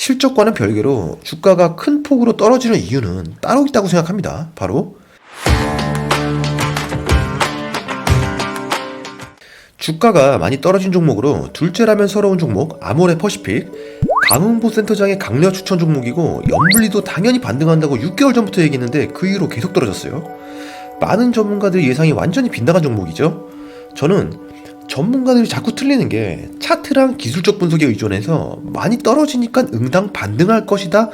실적과는 별개로 주가가 큰 폭으로 떨어지는 이유는 따로 있다고 생각합니다. 바로 주가가 많이 떨어진 종목으로 둘째라면 서러운 종목 아모레 퍼시픽, 강흥보 센터장의 강력 추천 종목이고 연블리도 당연히 반등한다고 6개월 전부터 얘기했는데 그 이후로 계속 떨어졌어요. 많은 전문가들의 예상이 완전히 빗나간 종목이죠. 저는 전문가들이 자꾸 틀리는 게 차트랑 기술적 분석에 의존해서 많이 떨어지니까 응당 반등할 것이다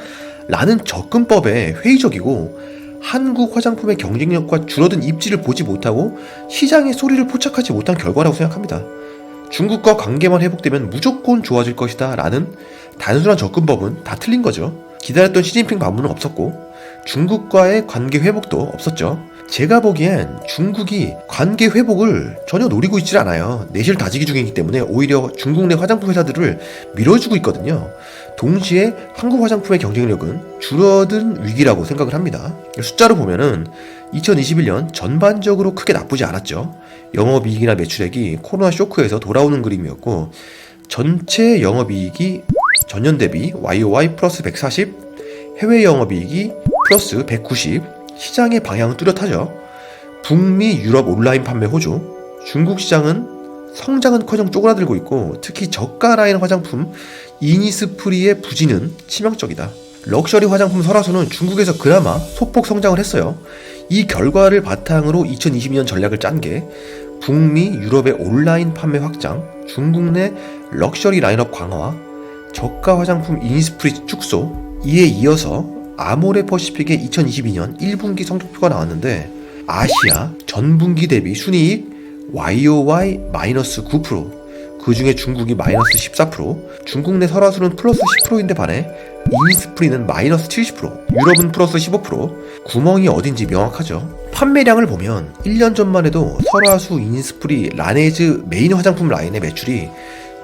라는 접근법에 회의적이고, 한국 화장품의 경쟁력과 줄어든 입지를 보지 못하고 시장의 소리를 포착하지 못한 결과라고 생각합니다. 중국과 관계만 회복되면 무조건 좋아질 것이다 라는 단순한 접근법은 다 틀린 거죠. 기다렸던 시진핑 방문은 없었고 중국과의 관계 회복도 없었죠. 제가 보기엔 중국이 관계 회복을 전혀 노리고 있질 않아요. 내실 다지기 중이기 때문에 오히려 중국 내 화장품 회사들을 밀어주고 있거든요. 동시에 한국 화장품의 경쟁력은 줄어든 위기라고 생각을 합니다. 숫자로 보면은 2021년 전반적으로 크게 나쁘지 않았죠. 영업이익이나 매출액이 코로나 쇼크에서 돌아오는 그림이었고, 전체 영업이익이 전년 대비 YOY 플러스 140, 해외 영업이익이 플러스 190, 시장의 방향은 뚜렷하죠. 북미, 유럽 온라인 판매 호조, 중국 시장은 성장은커녕 쪼그라들고 있고, 특히 저가 라인 화장품 이니스프리의 부진은 치명적이다. 럭셔리 화장품 설화수는 중국에서 그나마 소폭 성장을 했어요. 이 결과를 바탕으로 2022년 전략을 짠 게 북미, 유럽의 온라인 판매 확장, 중국 내 럭셔리 라인업 강화, 저가 화장품 이니스프리 축소, 이에 이어서 아모레 퍼시픽의 2022년 1분기 성적표가 나왔는데, 아시아 전분기 대비 순이익 YOY 마이너스 9%, 그 중에 중국이 마이너스 14%, 중국 내 설화수는 플러스 10%인데 반해 이니스프리는 마이너스 70%, 유럽은 플러스 15%, 구멍이 어딘지 명확하죠. 판매량을 보면 1년 전만 해도 설화수, 이니스프리, 라네즈 메인 화장품 라인의 매출이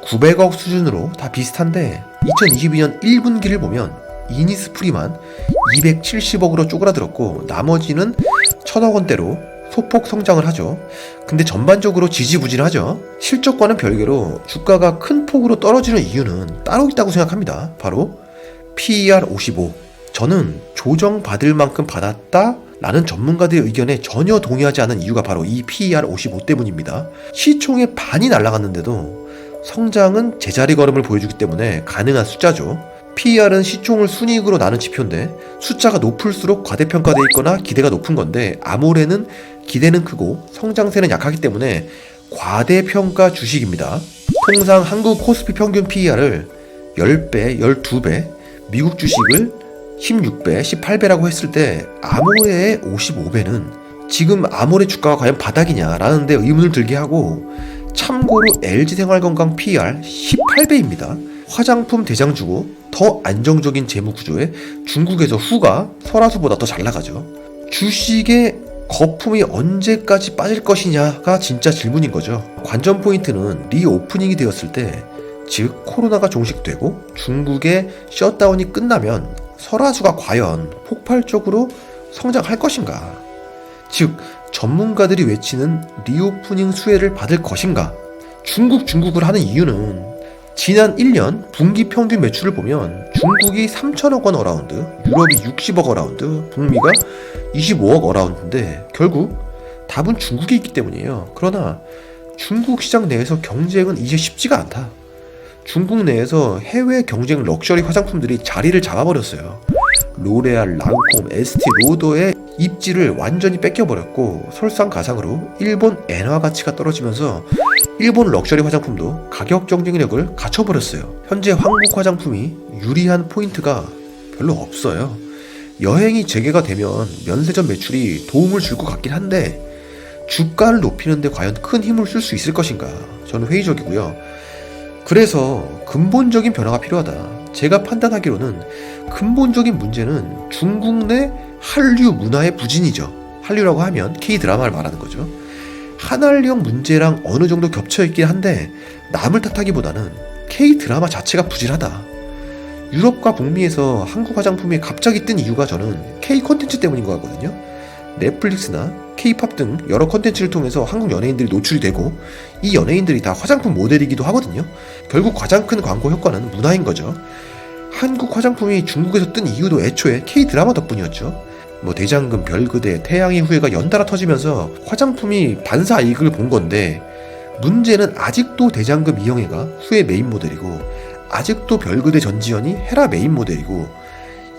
900억 수준으로 다 비슷한데, 2022년 1분기를 보면 이니스프리만 270억으로 쪼그라들었고 나머지는 1000억 원대로 소폭 성장을 하죠. 근데 전반적으로 지지부진하죠. 실적과는 별개로 주가가 큰 폭으로 떨어지는 이유는 따로 있다고 생각합니다. 바로 PER 55. 저는 조정받을 만큼 받았다 라는 전문가들의 의견에 전혀 동의하지 않은 이유가 바로 이 PER 55 때문입니다. 시총의 반이 날아갔는데도 성장은 제자리 걸음을 보여주기 때문에 가능한 숫자죠. PER은 시총을 순이익으로 나눈 지표인데 숫자가 높을수록 과대평가되어 있거나 기대가 높은 건데, 아모레는 기대는 크고 성장세는 약하기 때문에 과대평가 주식입니다. 통상 한국 코스피 평균 PER을 10배, 12배, 미국 주식을 16배, 18배라고 했을 때 아모레의 55배는 지금 아모레 주가가 과연 바닥이냐 라는 데 의문을 들게 하고, 참고로 LG생활건강 PER 18배입니다. 화장품 대장주고 더 안정적인 재무 구조에 중국에서 후가 설화수보다 더 잘 나가죠. 주식의 거품이 언제까지 빠질 것이냐가 진짜 질문인 거죠. 관전 포인트는 리오프닝이 되었을 때, 즉 코로나가 종식되고 중국의 셧다운이 끝나면 설화수가 과연 폭발적으로 성장할 것인가, 즉 전문가들이 외치는 리오프닝 수혜를 받을 것인가. 중국을 하는 이유는 지난 1년 분기 평균 매출을 보면 중국이 3천억 원 어라운드, 유럽이 60억 어라운드, 북미가 25억 어라운드인데 결국 답은 중국에 있기 때문이에요. 그러나 중국 시장 내에서 경쟁은 이제 쉽지가 않다. 중국 내에서 해외 경쟁 럭셔리 화장품들이 자리를 잡아버렸어요. 로레알, 랑콤, 에스티 로더의 입지를 완전히 뺏겨버렸고, 설상가상으로 일본 엔화 가치가 떨어지면서 일본 럭셔리 화장품도 가격 경쟁력을 갖춰버렸어요. 현재 한국 화장품이 유리한 포인트가 별로 없어요. 여행이 재개가 되면 면세점 매출이 도움을 줄 것 같긴 한데 주가를 높이는데 과연 큰 힘을 쓸 수 있을 것인가, 저는 회의적이고요. 그래서 근본적인 변화가 필요하다. 제가 판단하기로는 근본적인 문제는 중국 내 한류 문화의 부진이죠. 한류라고 하면 K-드라마를 말하는 거죠. 한한령 문제랑 어느 정도 겹쳐있긴 한데 남을 탓하기보다는 K-드라마 자체가 부진하다. 유럽과 북미에서 한국 화장품이 갑자기 뜬 이유가 저는 K-콘텐츠 때문인 것 같거든요. 넷플릭스나 K-팝 등 여러 콘텐츠를 통해서 한국 연예인들이 노출이 되고, 이 연예인들이 다 화장품 모델이기도 하거든요. 결국 가장 큰 광고 효과는 문화인 거죠. 한국 화장품이 중국에서 뜬 이유도 애초에 K-드라마 덕분이었죠. 뭐 대장금, 별그대, 태양의 후예가 연달아 터지면서 화장품이 반사 이익을 본 건데, 문제는 아직도 대장금 이영애가 후예 메인 모델이고, 아직도 별그대 전지현이 헤라 메인 모델이고,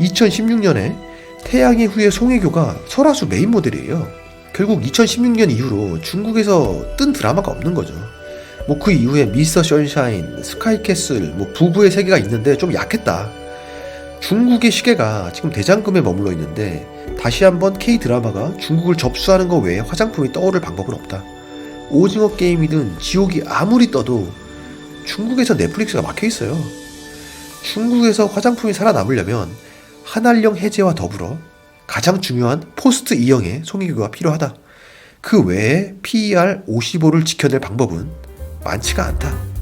2016년에 태양의 후예 송혜교가 설화수 메인 모델이에요. 결국 2016년 이후로 중국에서 뜬 드라마가 없는 거죠. 뭐 그 이후에 미스터 선샤인, 스카이캐슬, 뭐 부부의 세계가 있는데 좀 약했다. 중국의 시계가 지금 대장금에 머물러 있는데, 다시 한번 K-드라마가 중국을 접수하는 것 외에 화장품이 떠오를 방법은 없다. 오징어 게임이든 지옥이 아무리 떠도 중국에서 넷플릭스가 막혀있어요. 중국에서 화장품이 살아남으려면 한알령 해제와 더불어 가장 중요한 포스트 이영의 송혜교가 필요하다. 그 외에 PER 55를 지켜낼 방법은 많지가 않다.